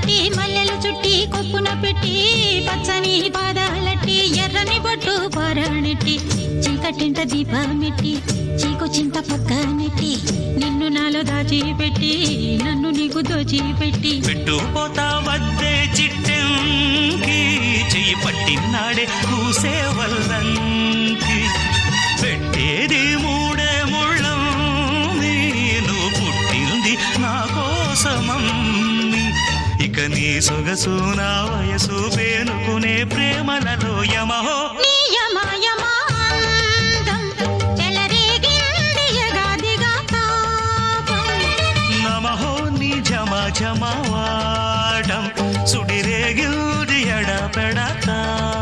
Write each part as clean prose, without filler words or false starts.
కట్టి మల్లెలు చుట్టి కొప్పున పెట్టి పచ్చని పాదాలట్టి ఎర్రని బొట్టు పారాణెట్టి చీకటింట దీపమెట్టి చీకు చింత పక్క నెట్టి నిన్ను నాలో దాచిపెట్టి నన్ను నీకు దోచిపెట్టి పెట్టుపోతా వద్దే చిట్టంకి చెయ్యి పట్టినాడే కూసే వల్లంకి పెట్టేది మూడే ముళ్ళం నువ్వు పుట్టింది నా కోసమమ్మి ఇక నీ సొగసు నా వయసు పేనుకునే ప్రేమలలో యమహో నమహో నీ జమా జమవాడం సుడిరేగిల్ది ఎడపెడతాళం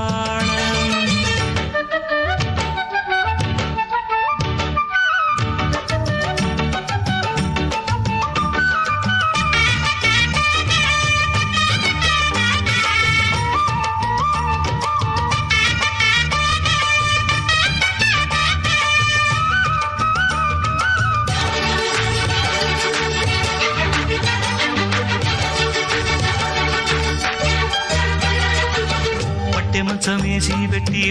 మంచమేసి పెట్టి